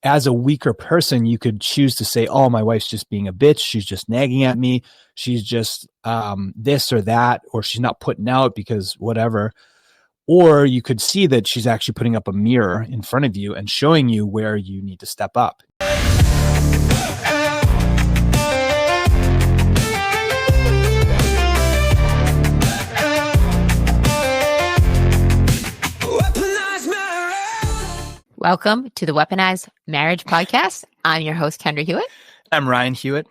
as a weaker person, you could choose to say, oh, my wife's just being a bitch. She's just nagging at me. She's just this or that, or she's not putting out because whatever. Or you could see that she's actually putting up a mirror in front of you and showing you where you need to step up. Welcome to the Weaponized Marriage podcast. I'm your host, Kendra Hewitt. I'm Ryan Hewitt.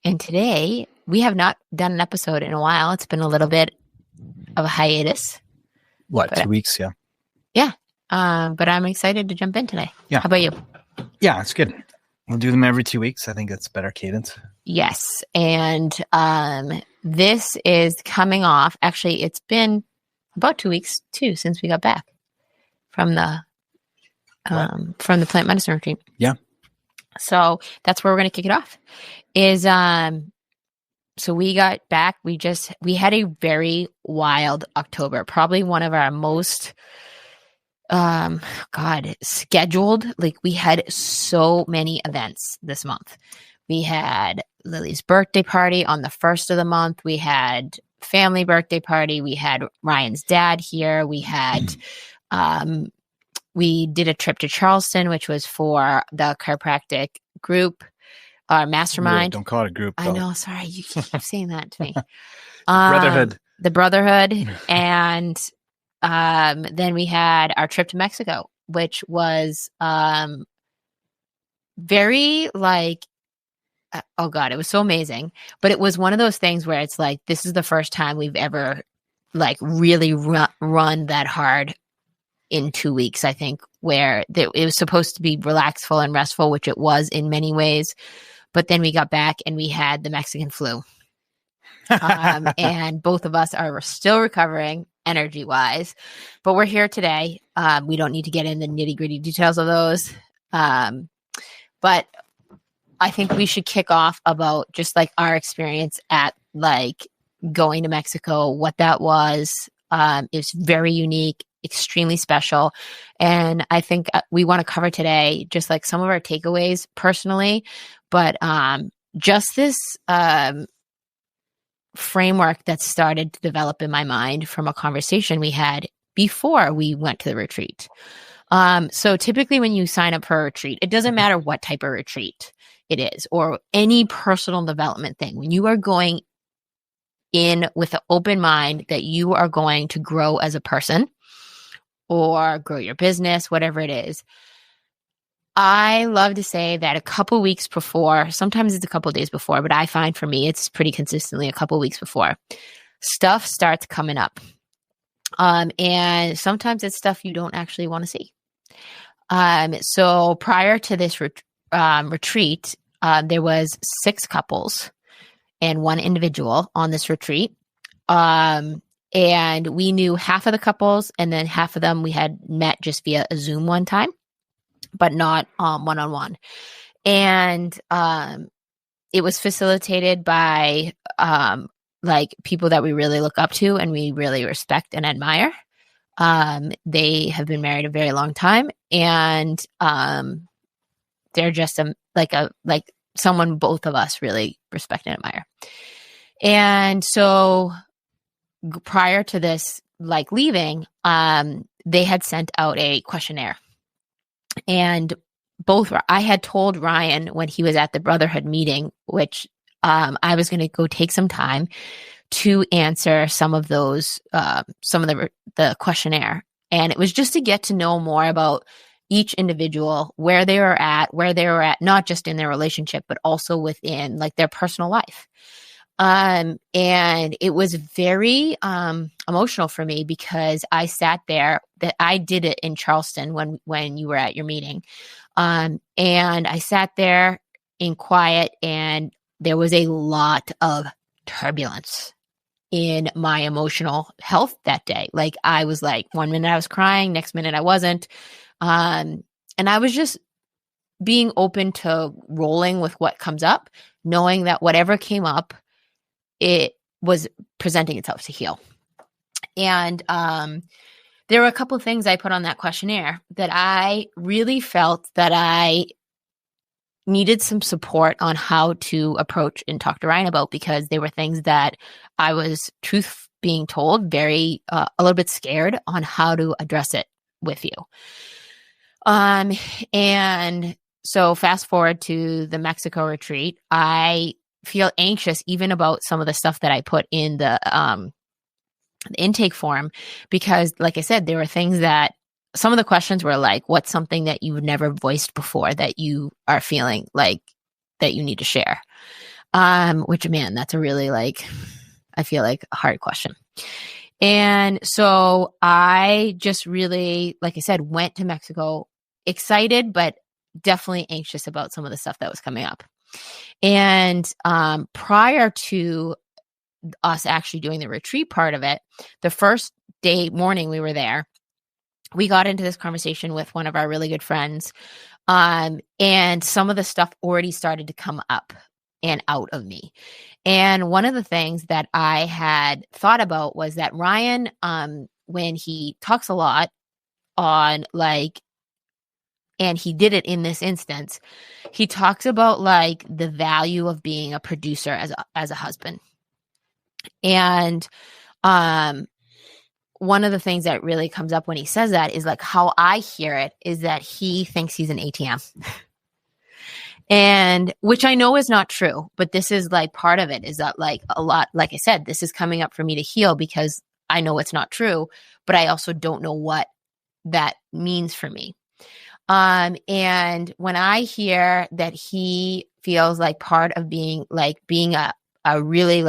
And today, we have not done an episode in a while. It's been a little bit of a hiatus. What, 2 weeks? Yeah. Yeah. But I'm excited to jump in today. Yeah. How about you? Yeah, it's good. We'll do them every 2 weeks. I think that's better cadence. Yes. And this is coming off. Actually, it's been about 2 weeks, too, since we got back from the plant medicine retreat. Yeah. So that's where we're going to kick it off. So we got back. We had a very wild October, probably one of our most, scheduled. Like, we had so many events this month. We had Lily's birthday party on the first of the month. We had family birthday party. We had Ryan's dad here. We had, we did a trip to Charleston, which was for the chiropractic group, mastermind. Don't call it a group, though. I know. Sorry. You keep saying that to me. Brotherhood. The brotherhood. And then we had our trip to Mexico, which was very like, oh God, it was so amazing. But it was one of those things where it's like, this is the first time we've ever like really run that hard in 2 weeks, I think, where it was supposed to be relaxful and restful, which it was in many ways. But then we got back and we had the Mexican flu. And both of us are still recovering energy-wise. But we're here today. We don't need to get in the nitty-gritty details of those. But I think we should kick off about just like our experience at like going to Mexico, what that was. It's very unique, extremely special. And I think we want to cover today just like some of our takeaways personally, but just this framework that started to develop in my mind from a conversation we had before we went to the retreat. So typically when you sign up for a retreat, it doesn't matter what type of retreat it is or any personal development thing. When you are going in with an open mind that you are going to grow as a person or grow your business, whatever it is. I love to say that a couple weeks before, sometimes it's a couple days before, but I find for me, it's pretty consistently a couple weeks before, stuff starts coming up. And sometimes it's stuff you don't actually want to see. So prior to this retreat, there was 6 couples and 1 individual on this retreat. And we knew half of the couples, and then half of them we had met just via a Zoom one time, but not one-on-one. And it was facilitated by like people that we really look up to and we really respect and admire. They have been married a very long time, and they're just like someone both of us really respect and admire. And so prior to this, like leaving, they had sent out a questionnaire. And I had told Ryan when he was at the Brotherhood meeting, which I was going to go take some time to answer some of those, some of the questionnaire. And it was just to get to know more about each individual, where they were at, not just in their relationship, but also within like their personal life. And it was very emotional for me because I sat there, that I did it in Charleston when you were at your meeting. And I sat there in quiet, and there was a lot of turbulence in my emotional health that day. Like, I was like, 1 minute I was crying, next minute I wasn't. And I was just being open to rolling with what comes up, knowing that whatever came up, it was presenting itself to heal. And there were a couple of things I put on that questionnaire that I really felt that I needed some support on how to approach and talk to Ryan about, because they were things that I was, truth being told, very a little bit scared on how to address it with you. And so fast forward to the Mexico retreat, I feel anxious even about some of the stuff that I put in the intake form, because like I said, there were things that some of the questions were like, what's something that you've never voiced before that you are feeling like that you need to share? Which, man, that's a really I feel like a hard question. And so I just really, like I said, went to Mexico excited, but definitely anxious about some of the stuff that was coming up. And prior to us actually doing the retreat part of it, the first day morning we were there, we got into this conversation with one of our really good friends. And some of the stuff already started to come up and out of me. And one of the things that I had thought about was that Ryan, when he talks a lot on and he did it in this instance, he talks about the value of being a producer as a husband. And one of the things that really comes up when he says that is how I hear it is that he thinks he's an ATM. And which I know is not true, but this is part of it is that a lot, like I said, this is coming up for me to heal because I know it's not true, but I also don't know what that means for me. And when I hear that he feels like part of being a really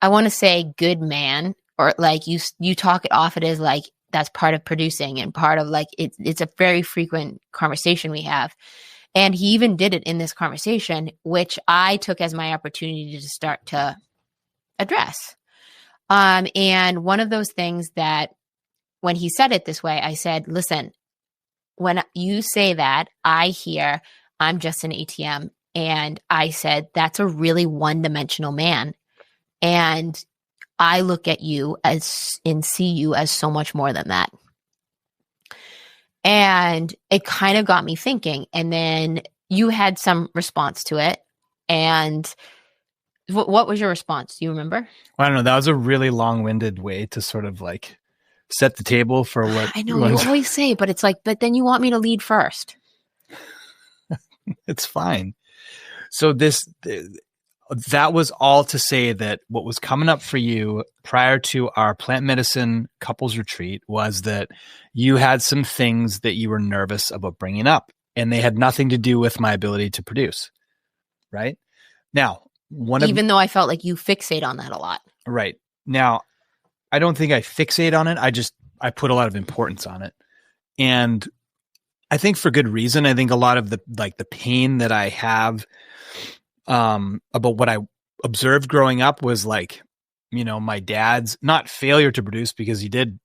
I want to say good man, or you talk it off, it is that's part of producing and part of it's a very frequent conversation we have. And he even did it in this conversation, which I took as my opportunity to start to address. And one of those things that when he said it this way, I said, listen, when you say that, I hear I'm just an ATM. And I said, that's a really one-dimensional man. And I look at you and see you as so much more than that. And it kind of got me thinking. And then you had some response to it. And what was your response? Do you remember? Well, I don't know. That was a really long-winded way to sort of set the table for what I know you always say, but it's but then you want me to lead first. It's fine. So that was all to say that what was coming up for you prior to our plant medicine couples retreat was that you had some things that you were nervous about bringing up, and they had nothing to do with my ability to produce. Right now, even though I felt like you fixate on that a lot. Right now, I don't think I fixate on it. I put a lot of importance on it. And I think for good reason. I think a lot of the pain that I have about what I observed growing up was my dad's not failure to produce, because he did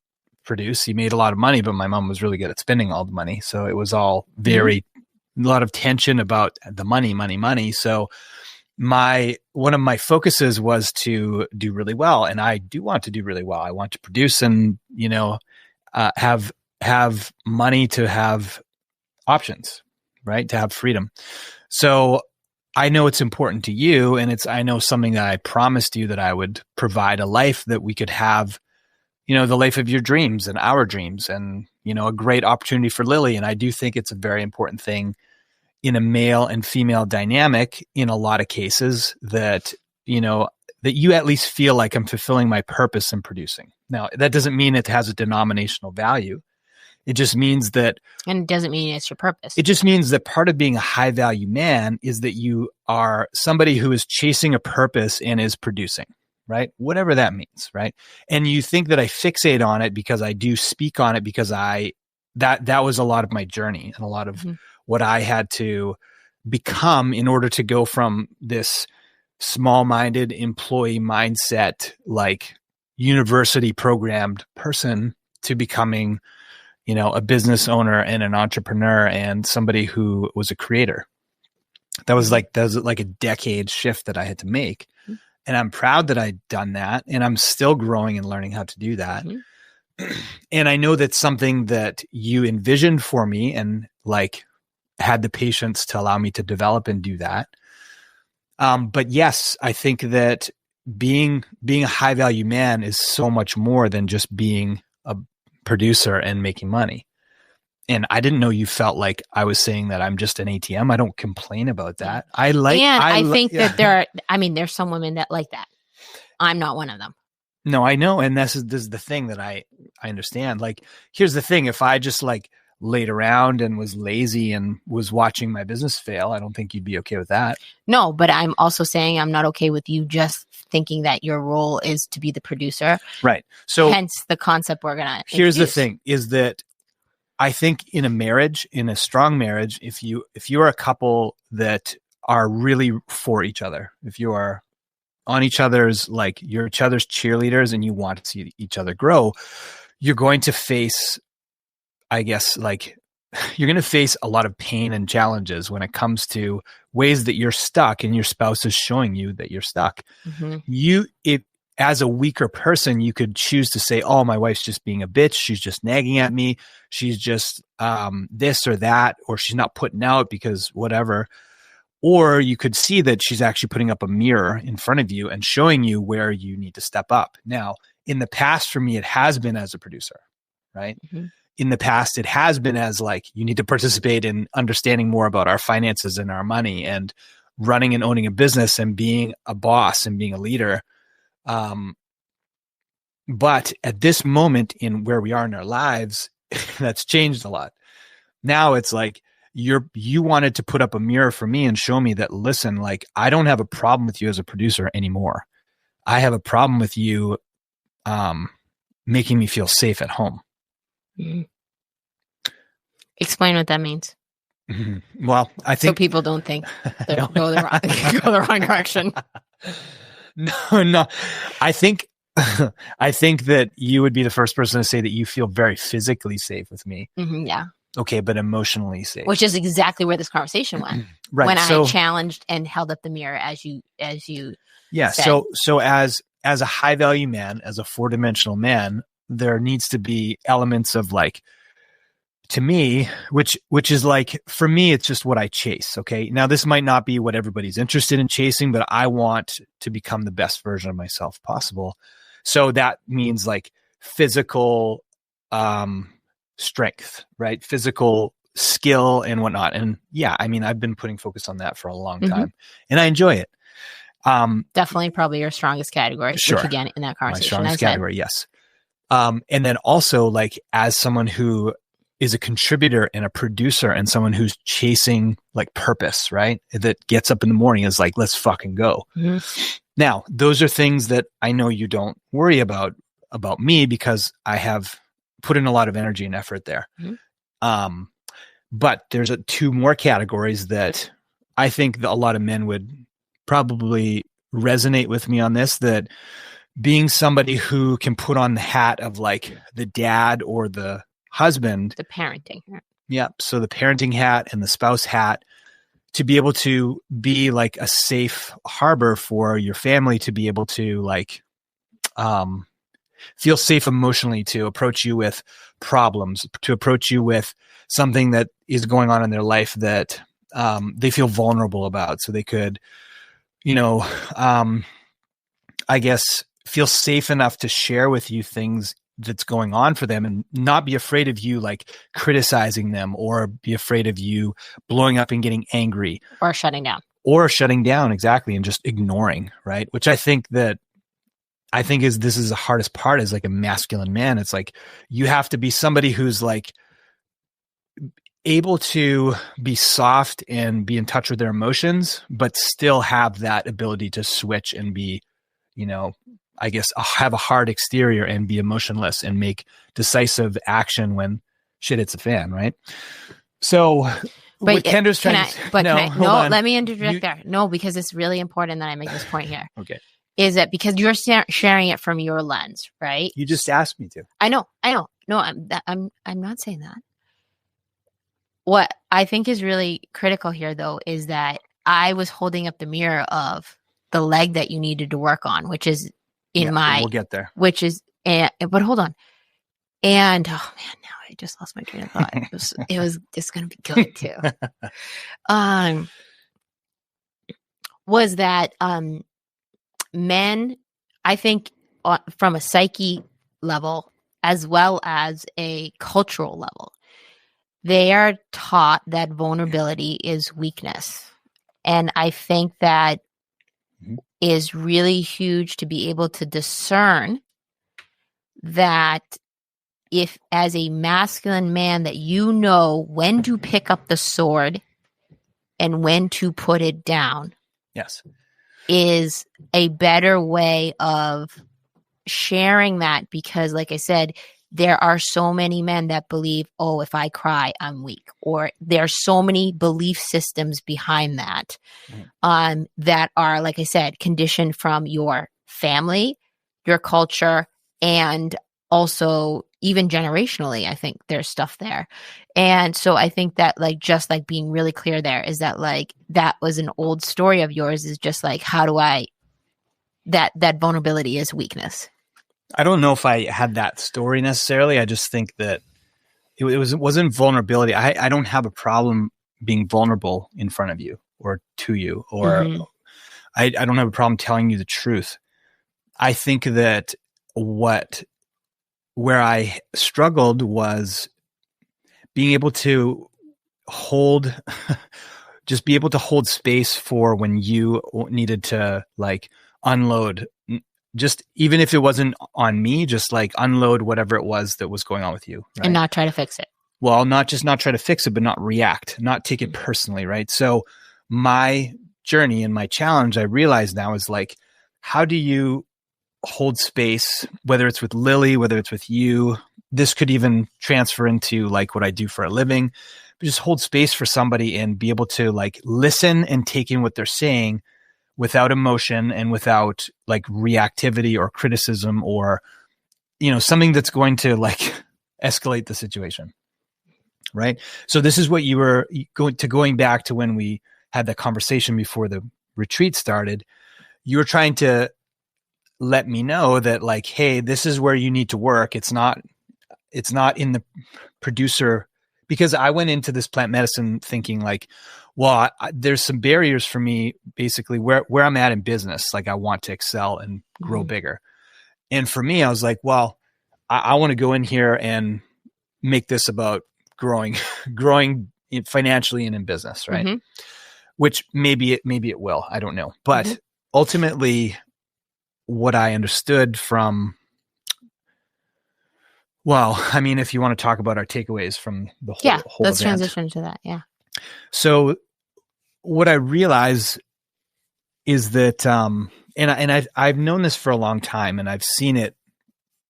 produce. He made a lot of money, but my mom was really good at spending all the money. So it was all a lot of tension about the money. So one of my focuses was to do really well. And I do want to do really well. I want to produce and, have money to have options, right? To have freedom. So I know it's important to you, and I know something that I promised you, that I would provide a life that we could have, the life of your dreams and our dreams, and, a great opportunity for Lily. And I do think it's a very important thing in a male and female dynamic in a lot of cases that, that you at least feel like I'm fulfilling my purpose in producing. Now, that doesn't mean it has a denominational value. It just means that... And it doesn't mean it's your purpose. It just means that part of being a high value man is that you are somebody who is chasing a purpose and is producing, right? Whatever that means, right? And you think that I fixate on it because I do speak on it, because that was a lot of my journey and a lot of what I had to become in order to go from this small-minded employee mindset, university programmed person, to becoming a business owner and an entrepreneur and somebody who was a creator. That was like a decade shift that I had to make. And I'm proud that I'd done that. And I'm still growing and learning how to do that. And I know that's something that you envisioned for me. And had the patience to allow me to develop and do that. But yes, I think that being a high value man is so much more than just being a producer and making money. And I didn't know you felt like I was saying that I'm just an ATM. I don't complain about that. I think that there's some women that like that. I'm not one of them. No, I know. And this is the thing that I understand. Like, here's the thing. If I just like laid around and was lazy and was watching my business fail, I don't think you'd be okay with that. No, but I'm also saying I'm not okay with you just thinking that your role is to be the producer. Right. So hence the concept we're going to Here's the thing is that I think in a marriage, in a strong marriage, if you're a couple that are really for each other, if you are on each other's, like you're each other's cheerleaders and you want to see each other grow, you're going to face, I guess, like you're going to face a lot of pain and challenges when it comes to ways that you're stuck and your spouse is showing you that you're stuck. Mm-hmm. As a weaker person, you could choose to say, oh, my wife's just being a bitch. She's just nagging at me. She's just this or that, or she's not putting out because whatever. Or you could see that she's actually putting up a mirror in front of you and showing you where you need to step up. Now, in the past, for me, it has been as a producer, right? Mm-hmm. In the past, it has been as like, you need to participate in understanding more about our finances and our money and running and owning a business and being a boss and being a leader. But at this moment in where we are in our lives, that's changed a lot. Now it's like you wanted to put up a mirror for me and show me that, listen, like I don't have a problem with you as a producer anymore. I have a problem with you making me feel safe at home. Mm-hmm. Explain what that means. Mm-hmm. Well, I think so people don't think they go the wrong direction. No. I think that you would be the first person to say that you feel very physically safe with me. Mm-hmm, yeah. Okay, but emotionally safe. Which is exactly where this conversation went. Right. When I challenged and held up the mirror as you yeah. said. So as a high value man, as a 4-dimensional man, there needs to be elements of like, to me, which is like, for me, it's just what I chase. Okay. Now this might not be what everybody's interested in chasing, but I want to become the best version of myself possible. So that means like physical, strength, right? Physical skill and whatnot. And yeah, I mean, I've been putting focus on that for a long time and I enjoy it. Definitely probably your strongest category. Sure. Which again, in that conversation, my strongest category. Yes. And then also like as someone who is a contributor and a producer and someone who's chasing like purpose, right? That gets up in the morning and is like, let's fucking go. Mm-hmm. Now, those are things that I know you don't worry about me because I have put in a lot of energy and effort there. Mm-hmm. But there's 2 more categories that I think that a lot of men would probably resonate with me on this, that being somebody who can put on the hat of like the dad or the husband, the parenting. Yeah. So the parenting hat and the spouse hat, to be able to be like a safe harbor for your family, to be able to like, feel safe emotionally, to approach you with problems, to approach you with something that is going on in their life that, they feel vulnerable about. So they could, I guess, feel safe enough to share with you things that's going on for them and not be afraid of you like criticizing them or be afraid of you blowing up and getting angry or shutting down exactly. And just ignoring. Right. Which I think this is the hardest part as like a masculine man. It's like, you have to be somebody who's like able to be soft and be in touch with their emotions, but still have that ability to switch and be, I guess, have a hard exterior and be emotionless and make decisive action when shit hits the fan, right? So, what Kendra's trying to... let me interject there. No, because it's really important that I make this point here. Okay. Is that because you're sharing it from your lens, right? You just asked me to. I know. No, I'm not saying that. What I think is really critical here, though, is that I was holding up the mirror of the leg that you needed to work on, which is we'll get there. Which is, but hold on. And oh man, now I just lost my train of thought. It was just going to be good too. Was that men, I think, from a psyche level as well as a cultural level, they are taught that vulnerability is weakness. And I think that is really huge to be able to discern that if, as a masculine man, that you know when to pick up the sword and when to put it down. Yes. Is a better way of sharing that, because like I said, there are so many men that believe, oh, if I cry, I'm weak. Or there are so many belief systems behind that, that are, like I said, conditioned from your family, your culture, and also even generationally. I think there's stuff there. And so I think that just being really clear there is that that was an old story of yours, is just how do I, that vulnerability is weakness. I don't know if I had that story necessarily. I just think that it wasn't vulnerability. I don't have a problem being vulnerable in front of you or to you, or I don't have a problem telling you the truth. I think that where I struggled was being able to just be able to hold space for when you needed to unload, just even if it wasn't on me, just unload whatever it was that was going on with you. Right? And not try to fix it. Well, not try to fix it, but not react, not take it personally. Right. So my journey and my challenge, I realize now, is how do you hold space, whether it's with Lily, whether it's with you, this could even transfer into what I do for a living, but just hold space for somebody and be able to listen and take in what they're saying without emotion and without reactivity or criticism or, something that's going to escalate the situation. Right. So this is what you were going back to when we had that conversation before the retreat started. You were trying to let me know that hey, this is where you need to work. It's not in the producer, because I went into this plant medicine thinking well, there's some barriers for me basically where I'm at in business. I want to excel and grow bigger. And for me, I was well, I want to go in here and make this about growing financially and in business. Right. Which maybe it will, I don't know. But ultimately, what I understood from, well, I mean, if you want to talk about our takeaways from the whole let's event. transition to that. Yeah. So what I realize is that, and I've known this for a long time, and I've seen it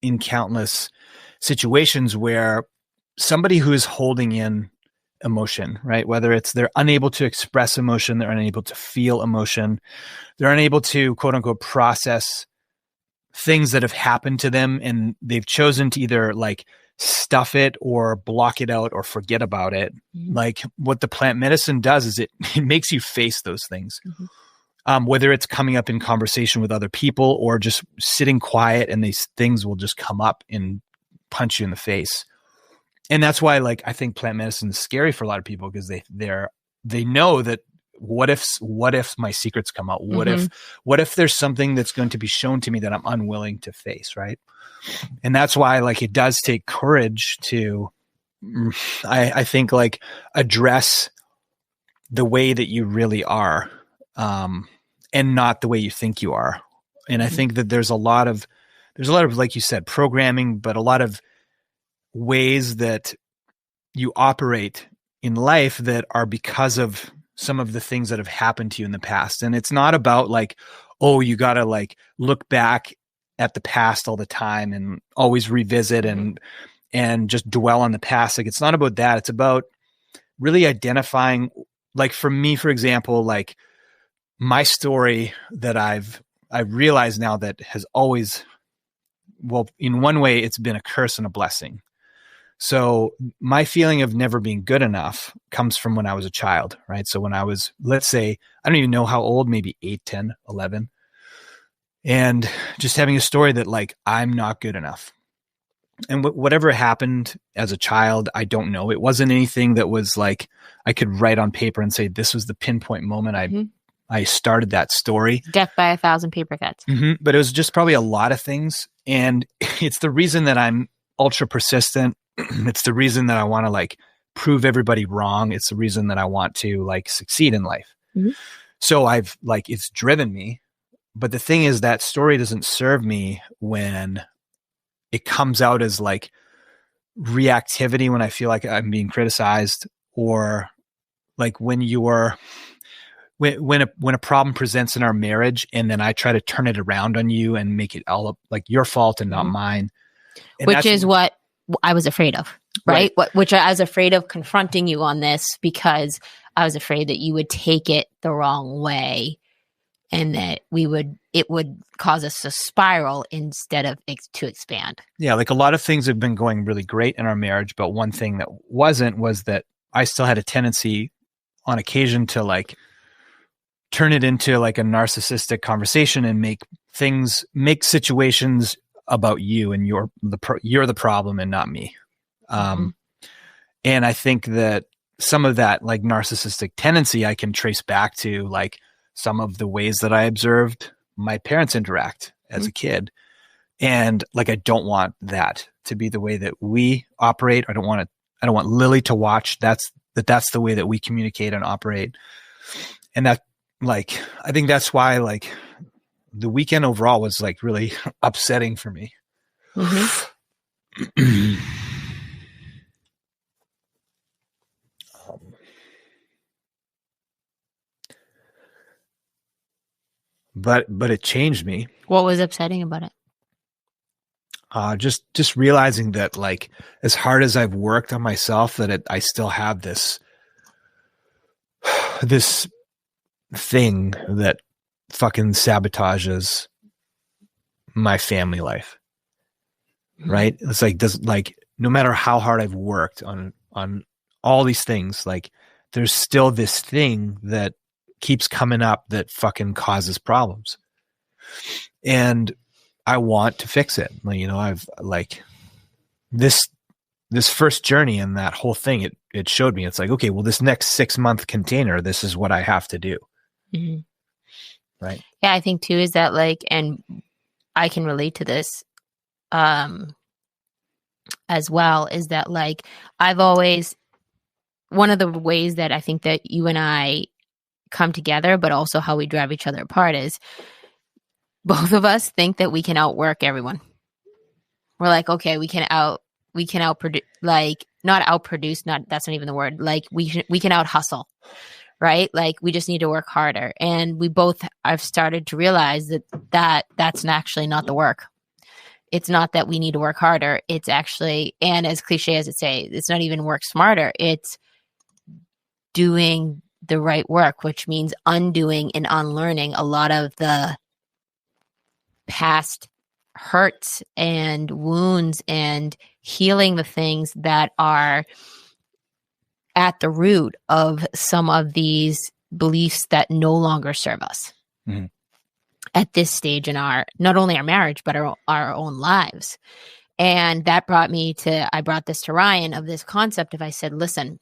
in countless situations where somebody who is holding in emotion, right? Whether it's they're unable to express emotion, they're unable to feel emotion, they're unable to quote unquote process things that have happened to them, and they've chosen to either stuff it or block it out or forget about it. What the plant medicine does is it makes you face those things. Whether it's coming up in conversation with other people or just sitting quiet, and these things will just come up and punch you in the face. And that's why I think plant medicine is scary for a lot of people, because they know that what if my secrets come out? What if there's something that's going to be shown to me that I'm unwilling to face? Right. And that's why it does take courage to, I think address the way that you really are, and not the way you think you are. And I think that there's a lot of, like you said, programming, but a lot of ways that you operate in life that are because of some of the things that have happened to you in the past. And it's not about oh, you got to look back at the past all the time and always revisit and just dwell on the past. It's not about that. It's about really identifying, for me, for example, my story that I've realized now that has always, well, in one way, it's been a curse and a blessing. So my feeling of never being good enough comes from when I was a child, right? So when I was, let's say, I don't even know how old, maybe 8, 10, 11. And just having a story that I'm not good enough. And whatever happened as a child, I don't know. It wasn't anything that was like I could write on paper and say, this was the pinpoint moment I started that story. Death by 1,000 paper cuts. But it was just probably a lot of things. And it's the reason that I'm ultra persistent. It's the reason that I want to like prove everybody wrong. It's the reason that I want to like succeed in life. So I've like, it's driven me. But the thing is that story doesn't serve me when it comes out as like reactivity when I feel like I'm being criticized, or like when a problem presents in our marriage and then I try to turn it around on you and make it all up like your fault and not mine. And which is what I was afraid of, right? Which I was afraid of confronting you on this because I was afraid that you would take it the wrong way and that it would cause us to spiral instead of to expand. Yeah. Like a lot of things have been going really great in our marriage, but one thing that wasn't was that I still had a tendency on occasion to like turn it into like a narcissistic conversation and make situations about you and you're the problem and not me. And I think that some of that like narcissistic tendency I can trace back to like some of the ways that I observed my parents interact as a kid. And like, I don't want that to be the way that we operate. I don't want Lily to watch that's the way that we communicate and operate. And that like, I think that's why like the weekend overall was like really upsetting for me. But it changed me. What was upsetting about it? Just realizing that like as hard as I've worked on myself, that I still have this thing that fucking sabotages my family life. Right? It's like no matter how hard I've worked on all these things, like there's still this thing that keeps coming up that fucking causes problems. And I want to fix it. Like, you know, I've like this first journey and that whole thing, it showed me, it's like, okay, well, this next 6-month container, this is what I have to do. Right. Yeah. I think too, is that like, and I can relate to this, as well, is that like, I've always, one of the ways that I think that you and I come together, but also how we drive each other apart is both of us think that we can outwork everyone. We're like, okay, we can outproduce, like not outproduce, that's not even the word. Like we can out hustle, right? Like we just need to work harder. And we both have started to realize that's actually not the work. It's not that we need to work harder. It's actually, and as cliche as it say, it's not even work smarter. It's doing the right work, which means undoing and unlearning a lot of the past hurts and wounds and healing the things that are at the root of some of these beliefs that no longer serve us at this stage in not only our marriage, but our own lives. And that brought me to, I brought this to Ryan of this concept of, I said, listen,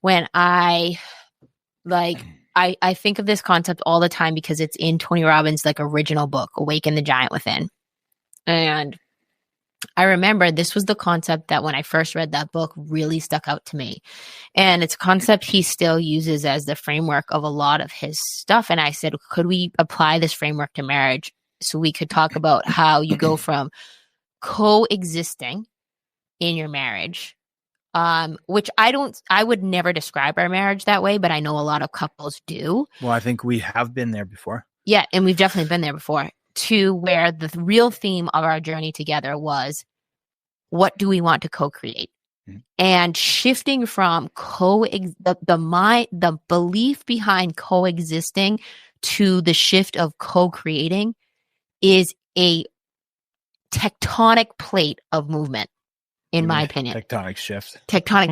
when I think of this concept all the time because it's in Tony Robbins' like original book, Awaken the Giant Within. And I remember this was the concept that when I first read that book really stuck out to me. And it's a concept he still uses as the framework of a lot of his stuff. And I said, could we apply this framework to marriage so we could talk about how you go from coexisting in your marriage, which I would never describe our marriage that way, but I know a lot of couples do. Well, I think we have been there before. Yeah. And we've definitely been there before, to where the real theme of our journey together was, what do we want to co-create? And shifting from the belief behind coexisting to the shift of co-creating is a tectonic plate of movement, in my opinion. Tectonic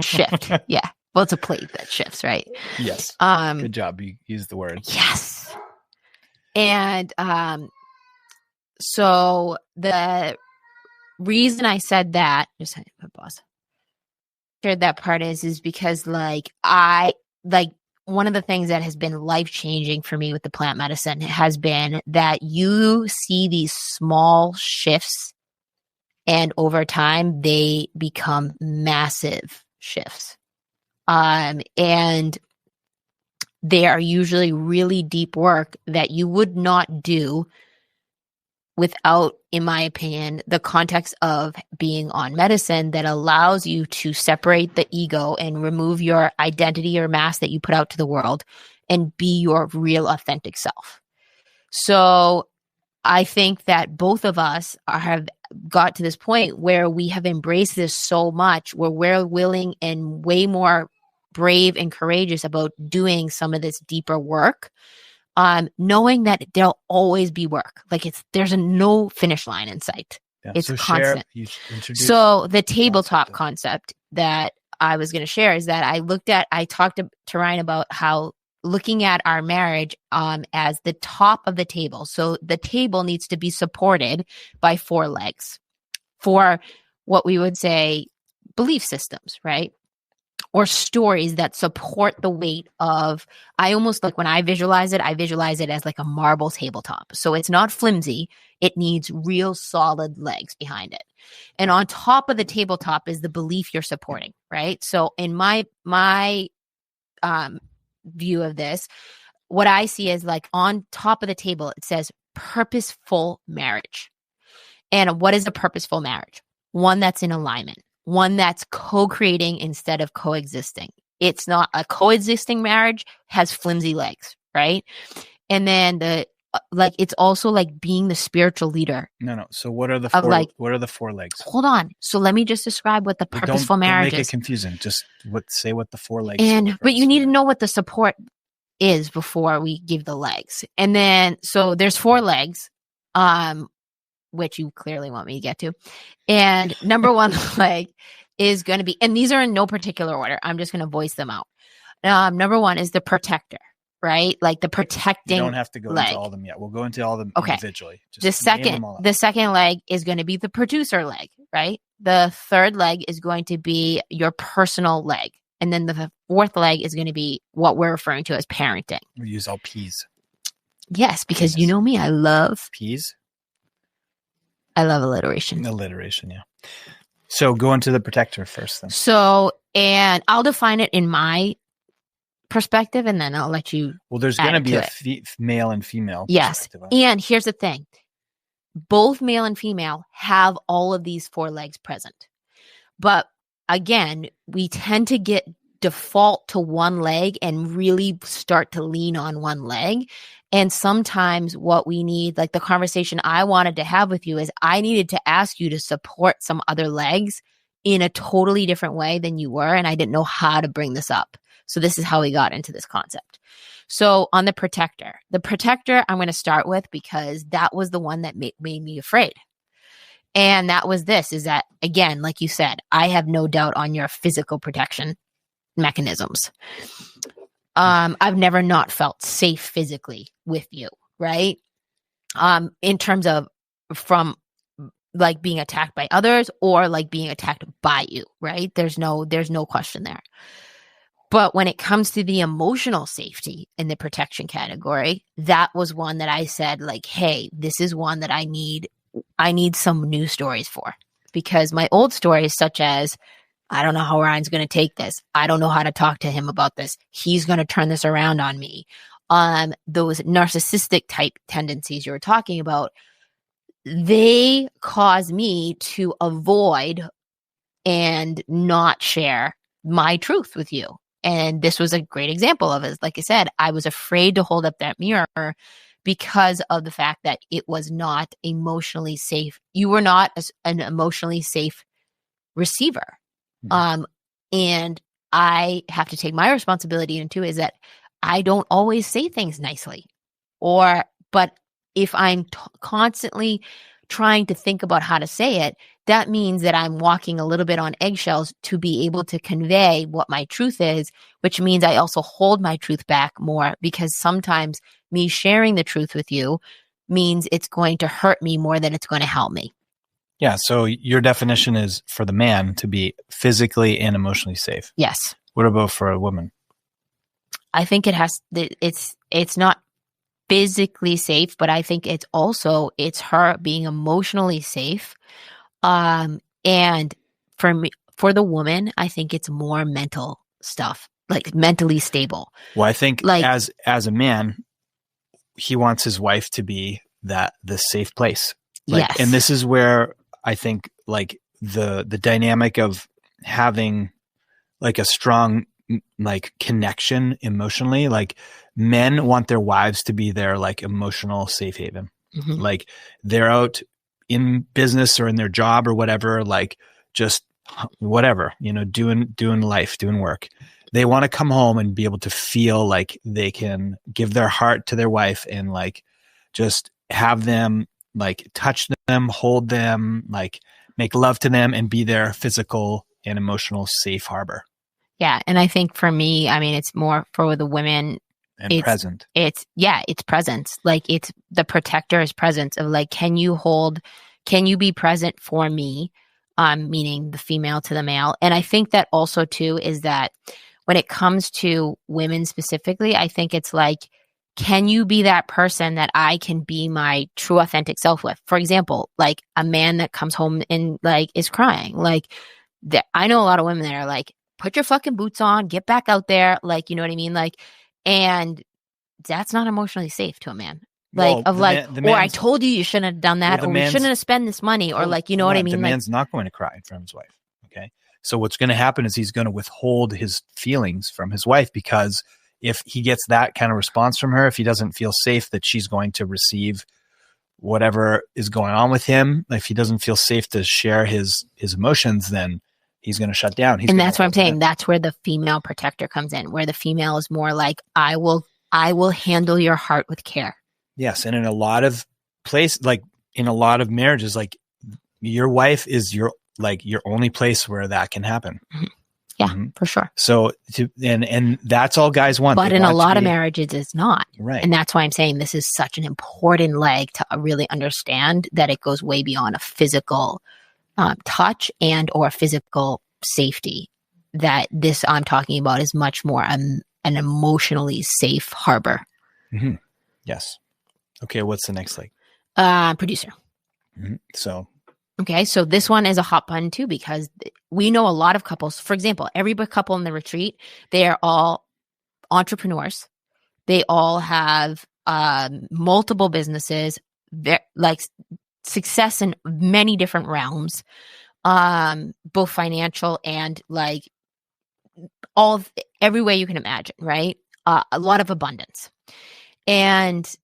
shift. Yeah. Well, it's a plate that shifts, right? Yes. Good job. You used the word. Yes. And so the reason I said that, just my boss shared that part is because like one of the things that has been life-changing for me with the plant medicine has been that you see these small shifts and over time they become massive shifts. And they are usually really deep work that you would not do without, in my opinion, the context of being on medicine that allows you to separate the ego and remove your identity or mask that you put out to the world and be your real authentic self. So I think that both of us have got to this point where we have embraced this so much, where we're willing and way more brave and courageous about doing some of this deeper work. Knowing that there'll always be work. Like there's no finish line in sight. Yeah. It's so constant. So the tabletop concept that I was going to share is that I talked to Ryan about how looking at our marriage as the top of the table. So the table needs to be supported by 4 legs for what we would say belief systems, right? Or stories that support the weight of, I almost like when I visualize it as like a marble tabletop. So it's not flimsy. It needs real solid legs behind it. And on top of the tabletop is the belief you're supporting, right? So in my view of this, what I see is like on top of the table, it says purposeful marriage. And what is a purposeful marriage? One that's in alignment. One that's co-creating instead of coexisting. It's not a coexisting marriage has flimsy legs, right? And then it's also like being the spiritual leader. No. So what are the 4 legs? Hold on. So let me just describe what the purposeful marriage is. Don't make it confusing. Just say what the 4 legs but you need to know what the support is before we give the legs. And then so there's 4 legs. Which you clearly want me to get to. And number 1 leg is going to be, and these are in no particular order. I'm just going to voice them out. Number 1 is the protector, right? Like the protecting leg. You don't have to go into all of them yet. We'll go into all of them individually. Just the second leg is going to be the producer leg, right? The third leg is going to be your personal leg. And then the 4th leg is going to be what we're referring to as parenting. We use all P's. Yes, because you know me, I love P's. I love alliteration. Alliteration, yeah. So go into the protector first then. So, and I'll define it in my perspective and then I'll let you. Well, there's going to be a male and female. Yes. And here's the thing. Both male and female have all of these 4 legs present. But again, we tend to default to one leg and really start to lean on one leg. And sometimes what we need, like the conversation I wanted to have with you is I needed to ask you to support some other legs in a totally different way than you were. And I didn't know how to bring this up. So this is how we got into this concept. So on the protector I'm going to start with because that was the one that made me afraid. And that was is that, again, like you said, I have no doubt on your physical protection mechanisms. I've never not felt safe physically with you, right? In terms of from like being attacked by others or like being attacked by you, right? There's no question there. But when it comes to the emotional safety in the protection category, that was one that I said like, hey, this is one that I need some new stories for, because my old stories such as, I don't know how Ryan's going to take this. I don't know how to talk to him about this. He's going to turn this around on me. Those narcissistic type tendencies you were talking about, they cause me to avoid and not share my truth with you. And this was a great example of it. Like I said, I was afraid to hold up that mirror because of the fact that it was not emotionally safe. You were not an emotionally safe receiver. And I have to take my responsibility into is that I don't always say things nicely, but if I'm constantly trying to think about how to say it, that means that I'm walking a little bit on eggshells to be able to convey what my truth is, which means I also hold my truth back more because sometimes me sharing the truth with you means it's going to hurt me more than it's going to help me. Yeah. So your definition is for the man to be physically and emotionally safe. Yes. What about for a woman? I think it's not physically safe, but I think it's her being emotionally safe. And for the woman, I think it's more mental stuff, like mentally stable. Well, I think Like, as a man, he wants his wife to be the safe place. Like, yes. and this is where I think like the dynamic of having like a strong like connection emotionally, like men want their wives to be their like emotional safe haven. Mhm. Like they're out in business or in their job or whatever, like just whatever, doing life, doing work. They want to come home and be able to feel like they can give their heart to their wife and like just have them like touch them, hold them, like make love to them and be their physical and emotional safe harbor. Yeah. And I think for me, I mean, it's more for the women. And present. It's presence. Like it's the protector's presence of like, can you be present for me? Meaning the female to the male. And I think that also too is that when it comes to women specifically, I think it's like, can you be that person that I can be my true authentic self with? For example, like a man that comes home and like is crying. Like I know a lot of women that are like, put your fucking boots on, get back out there. Like, you know what I mean? Like, and that's not emotionally safe to a man. Like, or I told you shouldn't have done that, or we shouldn't have spent this money, or like, you know what I mean? The man's not going to cry in front of his wife. Okay. So what's going to happen is he's going to withhold his feelings from his wife, because if he gets that kind of response from her, if he doesn't feel safe that she's going to receive whatever is going on with him, if he doesn't feel safe to share his emotions, then he's going to shut down. And that's what I'm saying. That's where the female protector comes in, where the female is more like, I will handle your heart with care. Yes. And in a lot of places, like in a lot of marriages, like your wife is your only place where that can happen. Mm-hmm. Yeah, for sure. So and that's all guys want. But in a lot of marriages, it's not. Right. And that's why I'm saying this is such an important leg to really understand that it goes way beyond a physical touch and or physical safety. That this I'm talking about is much more an emotionally safe harbor. Mm-hmm. Yes. Okay. What's the next leg? Producer. Mm-hmm. So this one is a hot button too, because we know a lot of couples. For example, every couple in the retreat, they are all entrepreneurs. They all have multiple businesses, like success in many different realms, both financial and like every way you can imagine, right? A lot of abundance. And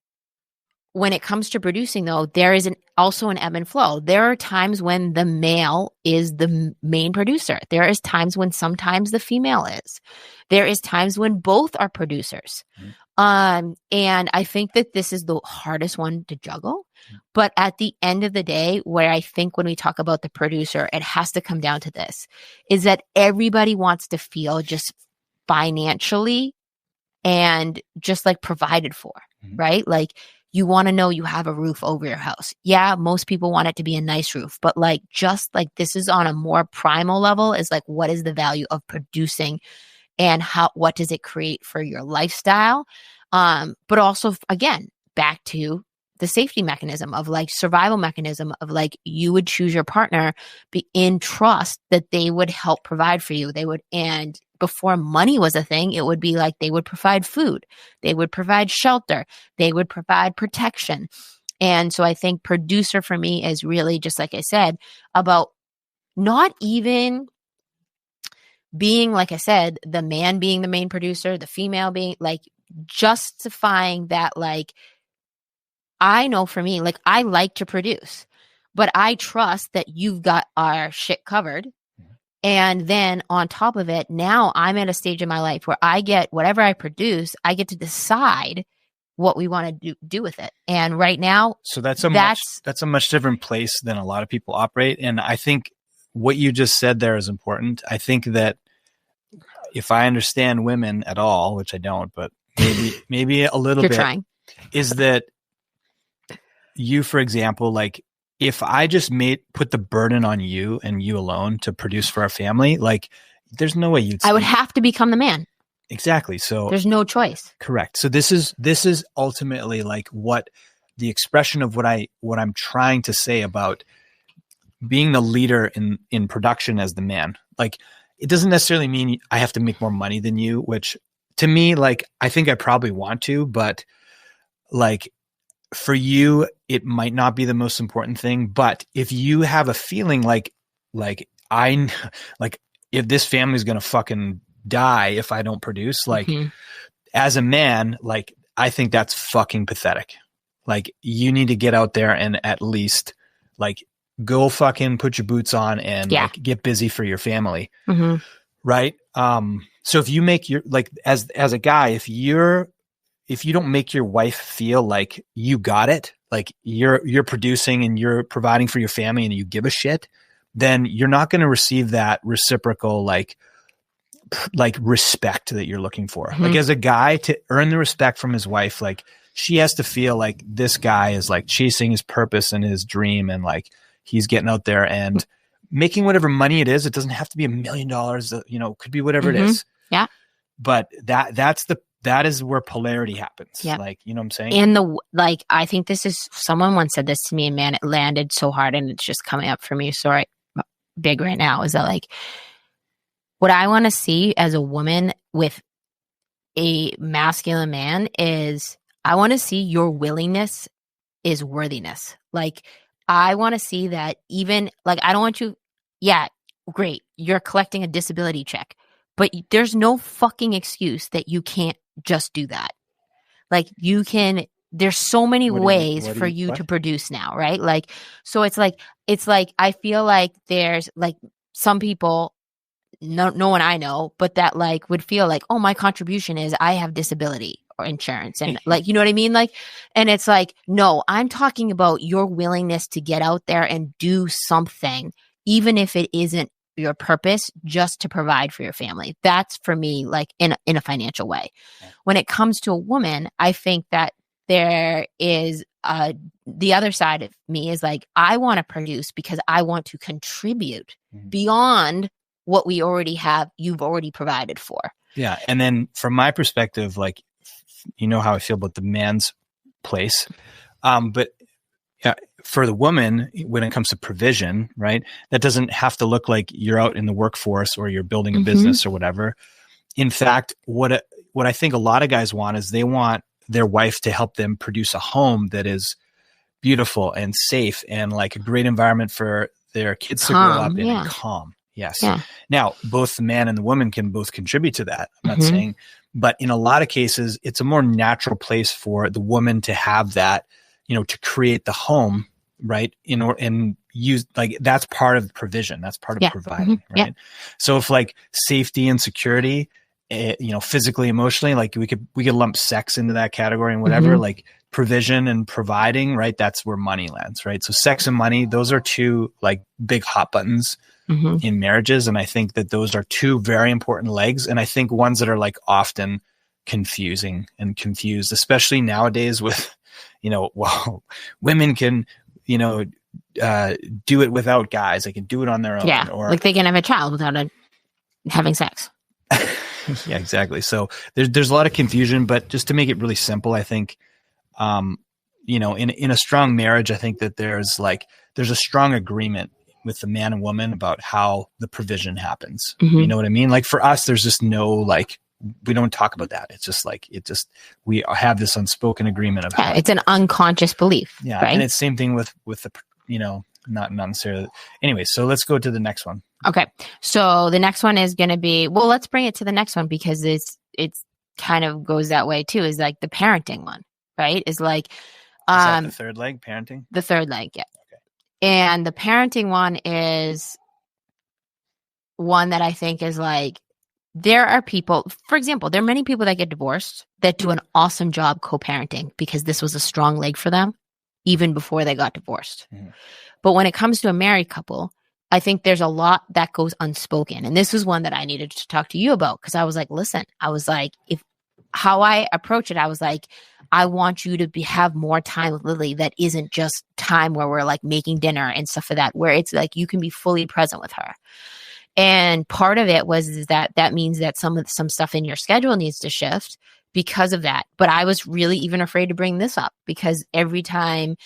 when it comes to producing, though, there is also an ebb and flow. There are times when the male is the main producer. There is times when sometimes the female is. There is times when both are producers. Mm-hmm. And I think that this is the hardest one to juggle. Mm-hmm. But at the end of the day, where I think when we talk about the producer, it has to come down to this, is that everybody wants to feel just financially and just like provided for, mm-hmm. right? Like, you want to know you have a roof over your house. Yeah, most people want it to be a nice roof, but like just like this is on a more primal level is like, what is the value of producing and what does it create for your lifestyle? But also, again, back to the safety mechanism of like survival mechanism of like you would choose your partner in trust that they would help provide for you. They would, and before money was a thing, it would be like they would provide food, they would provide shelter, they would provide protection. And so I think producer for me is really, just like I said, about not even being, like I said, the man being the main producer, the female being like justifying that, like, I know for me, like I like to produce, but I trust that you've got our shit covered. And then on top of it, now I'm at a stage in my life where I get whatever I produce, I get to decide what we want to do with it. And right now, so that's a much different place than a lot of people operate. And I think what you just said there is important. I think that if I understand women at all, which I don't, but maybe a little You're bit, trying. is that you, for example, like if I just put the burden on you and you alone to produce for our family, like there's no way I would have to become the man. Exactly. So there's no choice. Correct. So this is ultimately like what the expression of what I'm trying to say about being the leader in production as the man. Like, it doesn't necessarily mean I have to make more money than you, which to me, like, I think I probably want to, but like for you, it might not be the most important thing. But if you have a feeling like if this family's going to fucking die if I don't produce, like as a man, like, I think that's fucking pathetic. Like, you need to get out there and at least like go fucking put your boots on and like get busy for your family. Right. So if you make your, like, as a guy, if you don't make your wife feel like you got it, like you're producing and you're providing for your family and you give a shit, then you're not going to receive that reciprocal, like respect that you're looking for. Like, as a guy, to earn the respect from his wife, like, she has to feel like this guy is like chasing his purpose and his dream, and like he's getting out there and making whatever money it is. It doesn't have to be $1 million, could be whatever it is. Yeah. But that is where polarity happens. Yeah. Like, you know what I'm saying? And I think someone once said this to me, and man, it landed so hard and it's just coming up for me so big right now, is that like, what I want to see as a woman with a masculine man is, I want to see your willingness is worthiness. Like, I want to see that, even like, I don't want you, great, you're collecting a disability check, but there's no fucking excuse that you can't just do that. Like, you can, there's so many ways for you to produce now, right? Like, so it's like, I feel like there's like some people, no one I know, but that like would feel like, oh, my contribution is I have disability or insurance, and like, you know what I mean? Like, and it's like, no, I'm talking about your willingness to get out there and do something, even if it isn't your purpose, just to provide for your family. That's for me, like in a financial way. When it comes to a woman, I think that there is the other side of me is like, I want to produce because I want to contribute beyond what we already have, you've already provided for. Yeah. And then from my perspective, like, you know how I feel about the man's place. But for the woman, when it comes to provision, right, that doesn't have to look like you're out in the workforce or you're building a business or whatever. In fact, what I think a lot of guys want is they want their wife to help them produce a home that is beautiful and safe and like a great environment for their kids to grow up in and calm. Yes. Yeah. Now, both the man and the woman can both contribute to that. I'm not saying, but in a lot of cases, it's a more natural place for the woman to have that, to create the home, right? And use, like, that's part of provision. That's part of providing, right? So if like safety and security, physically, emotionally, like we could lump sex into that category and whatever, like provision and providing, right? That's where money lands, right? So sex and money, those are two like big hot buttons in marriages. And I think that those are two very important legs. And I think ones that are like often confusing and confused, especially nowadays with, women can, do it without guys. They can do it on their own. Yeah. Or like they can have a child without having sex. Yeah, exactly. So there's a lot of confusion, but just to make it really simple, I think, in a strong marriage, I think that there's a strong agreement with the man and woman about how the provision happens. You know what I mean? Like for us, there's just no, like, we don't talk about that. It's just like, we have this unspoken agreement of how it's an unconscious belief. Yeah. Right? And it's same thing with the, not necessarily. Anyway, so let's go to the next one. Okay. So the next one is going to be, well, let's bring it to the next one because it's kind of goes that way too, is like the parenting one, right? Is like, is that the third leg, parenting? The third leg. Yeah. Okay. And the parenting one is one that I think is like, there are people, for example, there are many people that get divorced that do an awesome job co-parenting because this was a strong leg for them even before they got divorced. But when it comes to a married couple, I think there's a lot that goes unspoken. And this was one that I needed to talk to you about because I was like, listen, I was like, how I approach it, I was like, I want you to have more time with Lily that isn't just time where we're like making dinner and stuff like that, where it's like you can be fully present with her. And part of it was that means that some stuff in your schedule needs to shift because of that. But I was really even afraid to bring this up because every time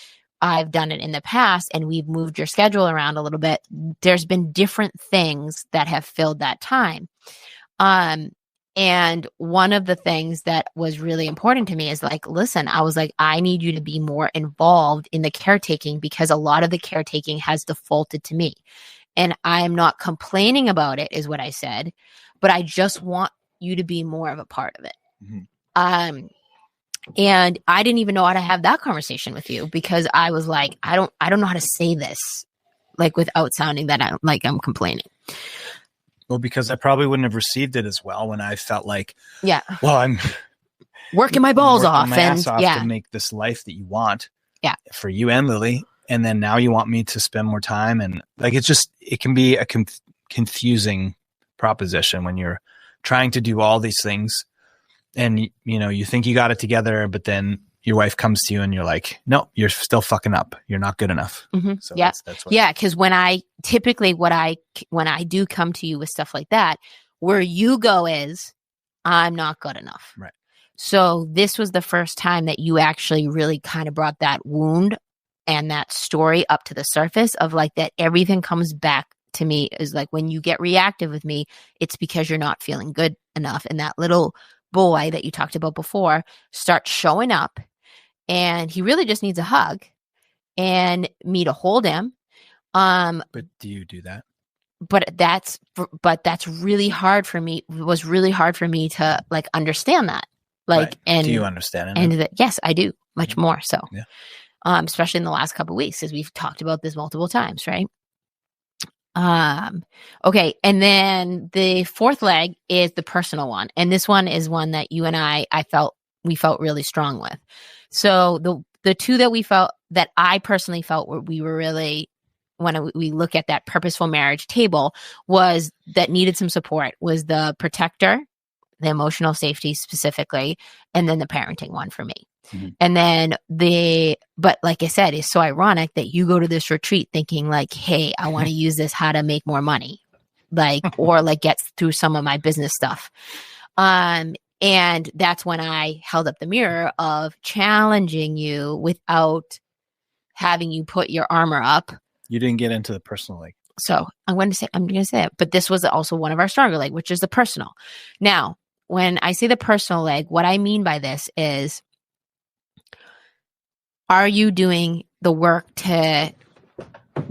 I've done it in the past and we've moved your schedule around a little bit, there's been different things that have filled that time. And one of the things that was really important to me is like, listen, I was like, I need you to be more involved in the caretaking because a lot of the caretaking has defaulted to me. And I'm not complaining about it, is what I said, but I just want you to be more of a part of it. Mm-hmm. And I didn't even know how to have that conversation with you because I was like, I don't know how to say this, like without sounding that I'm complaining. Well, because I probably wouldn't have received it as well when I felt like, yeah, well, I'm working my balls off to make this life that you want, for you and Lily. And then now you want me to spend more time. And like, it can be a confusing proposition when you're trying to do all these things and you think you got it together, but then your wife comes to you and you're like, no, you're still fucking up. You're not good enough. Mm-hmm. So that's because when I do come to you with stuff like that, where you go is, I'm not good enough. Right. So this was the first time that you actually really kind of brought that wound and that story up to the surface of like that everything comes back to me is like when you get reactive with me, it's because you're not feeling good enough. And that little boy that you talked about before starts showing up and he really just needs a hug and me to hold him. But do you do that? But that's really hard for me. It was really hard for me to like understand that. Like, right. And do you understand it? And yes, I do much more so. Yeah. Especially in the last couple of weeks, as we've talked about this multiple times, right? Okay. And then the fourth leg is the personal one. And this one is one that you and we felt really strong with. So the two that I personally felt we were really, when we look at that purposeful marriage table, was that needed some support was the protector, the emotional safety specifically, and then the parenting one for me. Mm-hmm. And then but like I said, it's so ironic that you go to this retreat thinking like, hey, I want to use this how to make more money, like, or like get through some of my business stuff. And that's when I held up the mirror of challenging you without having you put your armor up. You didn't get into the personal leg. So I'm going to say it, but this was also one of our stronger leg, which is the personal. Now, when I say the personal leg, what I mean by this is, are you doing the work to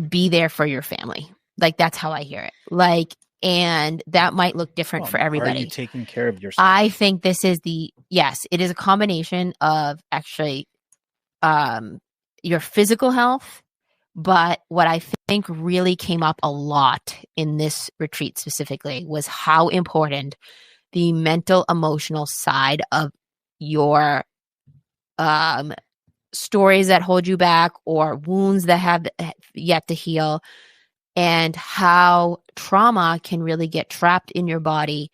be there for your family? Like, that's how I hear it. Like, and that might look different for everybody. Are you taking care of yourself? I think this is yes, it is a combination of actually your physical health. But what I think really came up a lot in this retreat specifically was how important the mental, emotional side of your stories that hold you back or wounds that have yet to heal, and how trauma can really get trapped in your body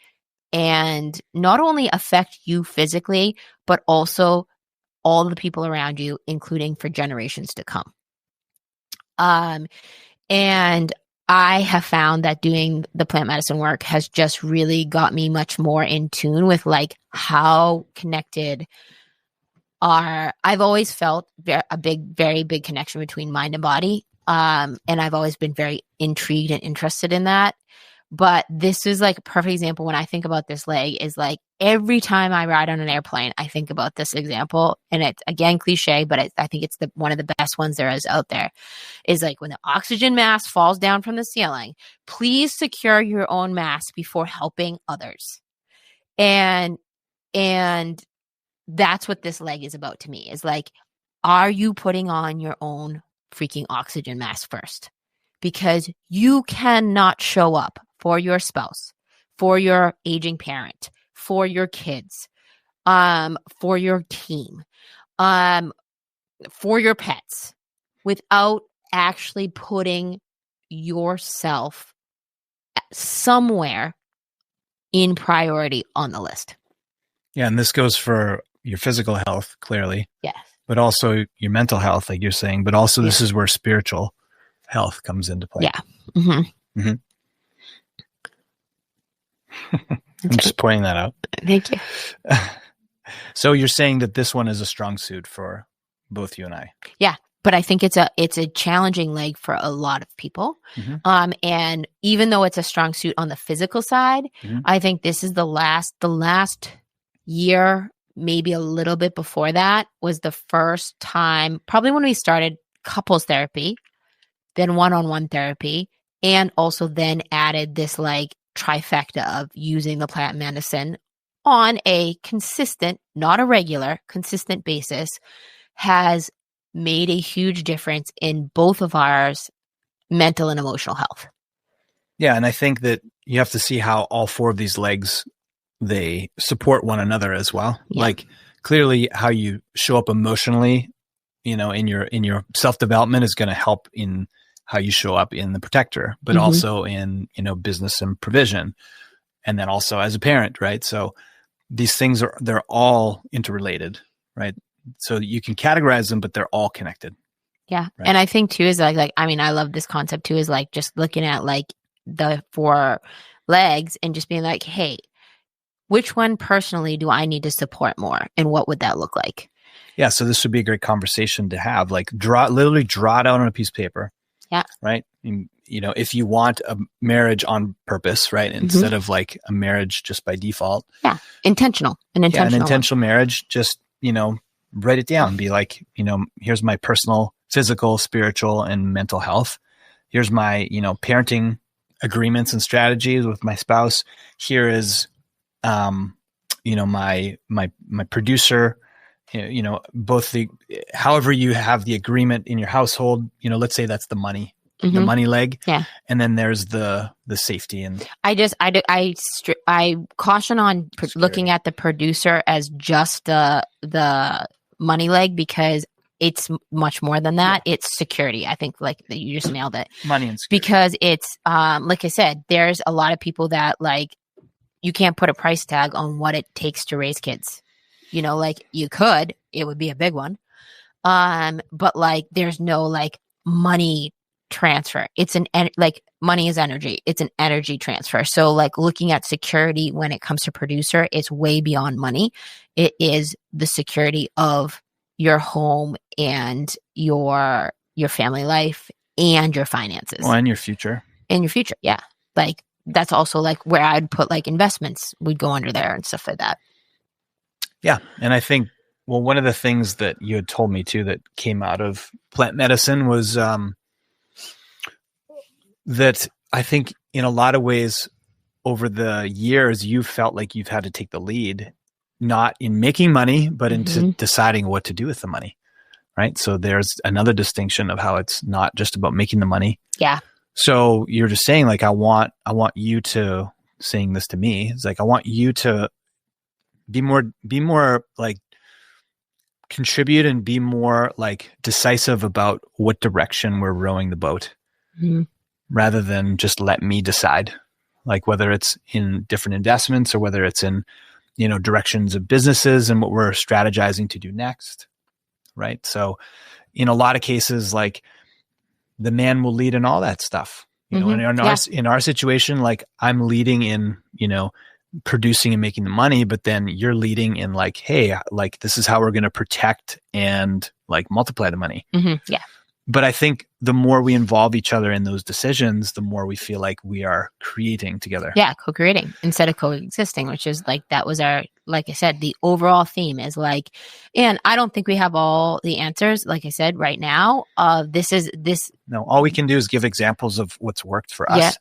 and not only affect you physically, but also all the people around you, including for generations to come. And I have found that doing the plant medicine work has just really got me much more in tune with like how connected I've always felt very big connection between mind and body. And I've always been very intrigued and interested in that. But this is like a perfect example when I think about this leg is like every time I ride on an airplane, I think about this example. And it's again cliche, but I think it's one of the best ones there is out there. Is like when the oxygen mask falls down from the ceiling, please secure your own mask before helping others. And that's what this leg is about to me, is like, are you putting on your own freaking oxygen mask first? Because you cannot show up for your spouse, for your aging parent, for your kids, for your team, for your pets, without actually putting yourself somewhere in priority on the list. Yeah, and this goes for your physical health, clearly, Yes. but also your mental health, like you're saying, but also this is where spiritual health comes into play. Yeah. Mm-hmm. Mm-hmm. I'm just pointing that out. Thank you. So you're saying that this one is a strong suit for both you and I. Yeah. But I think it's a challenging leg for a lot of people. Mm-hmm. And even though it's a strong suit on the physical side, Mm-hmm. I think this is the last year, maybe a little bit before that, was the first time, probably when we started couples therapy, then one-on-one therapy, and also then added this like trifecta of using the plant medicine on a consistent, not a regular, consistent basis, has made a huge difference in both of ours mental and emotional health. Yeah. And I think that you have to see how all four of these legs, they support one another as well. Yeah. Like clearly how you show up emotionally, in your self-development is going to help in how you show up in the protector, but also in, business and provision. And then also as a parent, right? So these things they're all interrelated, right? So you can categorize them, but they're all connected. Yeah. Right. And I think too is like, I mean, I love this concept too, is like just looking at like the four legs and just being like, hey, which one personally do I need to support more? And what would that look like? Yeah. So this would be a great conversation to have, like literally draw it out on a piece of paper. Yeah. Right. And, if you want a marriage on purpose, right? Instead of like a marriage just by default. Yeah. Intentional. An intentional marriage, just, write it down. Be like, here's my personal, physical, spiritual, and mental health. Here's my, parenting agreements and strategies with my spouse. Here is, my producer, both however you have the agreement in your household, let's say that's the money, the money leg. Yeah. And then there's the safety. And I caution on looking at the producer as just the money leg, because it's much more than that. Yeah. It's security. I think like you just nailed it. Money and security. Because it's, like I said, there's a lot of people that like, you can't put a price tag on what it takes to raise kids. Like you could, it would be a big one. But like, there's no like money transfer. It's like money is energy. It's an energy transfer. So like looking at security when it comes to producer, it's way beyond money. It is the security of your home and your family life and your finances. Well, and your future. And your future. Yeah. Like that's also like where I'd put like investments would go under there and stuff like that. Yeah. And I think, well, one of the things that you had told me too, that came out of plant medicine was, that I think in a lot of ways over the years, you've felt like you've had to take the lead, not in making money, but into deciding what to do with the money. Right. So there's another distinction of how it's not just about making the money. Yeah. So you're just saying like, I want you to, saying this to me, it's like, I want you to be more like contribute and be more like decisive about what direction we're rowing the boat. Rather than just let me decide, like whether it's in different investments or whether it's in, directions of businesses and what we're strategizing to do next. Right. So in a lot of cases, like the man will lead in all that stuff, and in our situation, like I'm leading in, producing and making the money, but then you're leading in like, hey, like this is how we're going to protect and like multiply the money. Yeah. But I think the more we involve each other in those decisions, the more we feel like we are creating together. Yeah, co-creating instead of coexisting, which is like, that was our, like I said, the overall theme is like, and I don't think we have all the answers, like I said, right now. No, all we can do is give examples of what's worked for us. Yeah.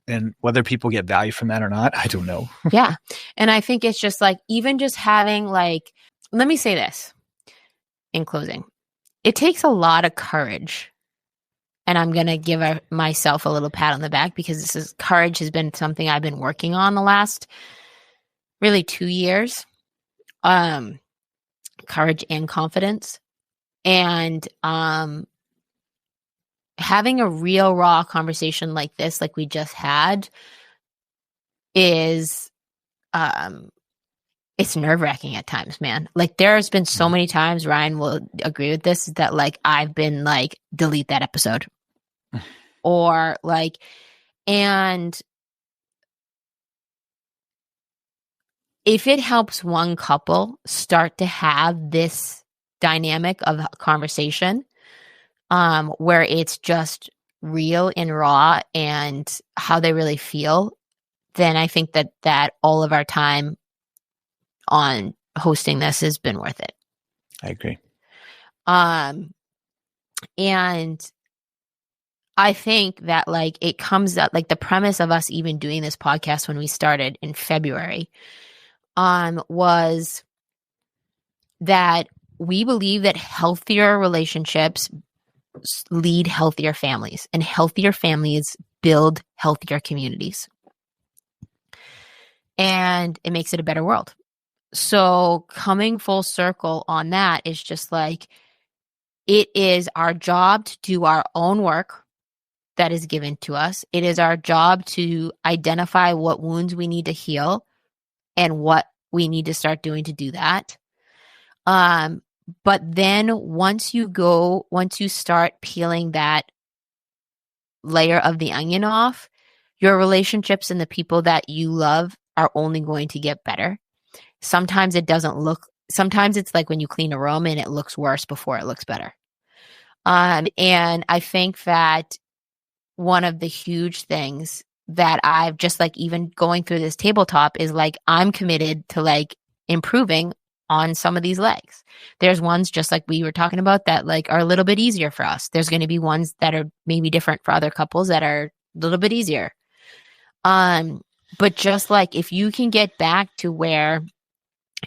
And whether people get value from that or not, I don't know. Yeah. And I think it's just like, even just having like, let me say this in closing. It takes a lot of courage, and I'm going to give myself a little pat on the back, because courage has been something I've been working on the last really 2 years. Courage and confidence, and having a real raw conversation like this, like we just had, is it's nerve-wracking at times, man. Like there's been so many times, Ryan will agree with this, that like I've been like, delete that episode. Or like, and if it helps one couple start to have this dynamic of conversation, where it's just real and raw and how they really feel, then I think that all of our time on hosting this has been worth it. I agree. And I think that like it comes up, like the premise of us even doing this podcast when we started in February, was that we believe that healthier relationships lead healthier families, and healthier families build healthier communities. And it makes it a better world. So coming full circle on that is just like, it is our job to do our own work that is given to us. It is our job to identify what wounds we need to heal and what we need to start doing to do that. But then once you start peeling that layer of the onion off, your relationships and the people that you love are only going to get better. Sometimes it's like when you clean a room and it looks worse before it looks better. And I think that one of the huge things that I've just like, even going through this tabletop, is like, I'm committed to like improving on some of these legs. There's ones, just like we were talking about, that like are a little bit easier for us. There's going to be ones that are maybe different for other couples that are a little bit easier. But just like, if you can get back to where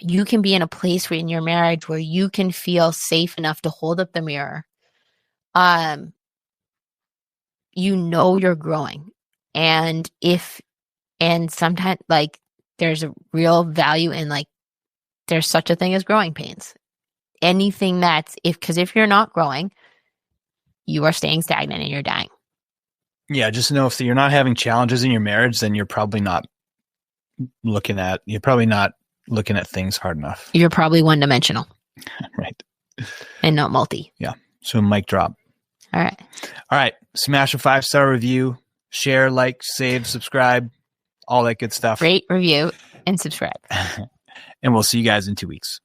you can be in a place in your marriage where you can feel safe enough to hold up the mirror, you know you're growing. And sometimes like there's a real value in like, there's such a thing as growing pains. Anything because if you're not growing, you are staying stagnant and you're dying. Yeah, just know if you're not having challenges in your marriage, then you're probably not looking at things hard enough. You're probably one-dimensional. Right. And not multi. Yeah. So mic drop. All right. Smash a 5-star review, share, like, save, subscribe, all that good stuff. Rate, review, and subscribe. And we'll see you guys in 2 weeks.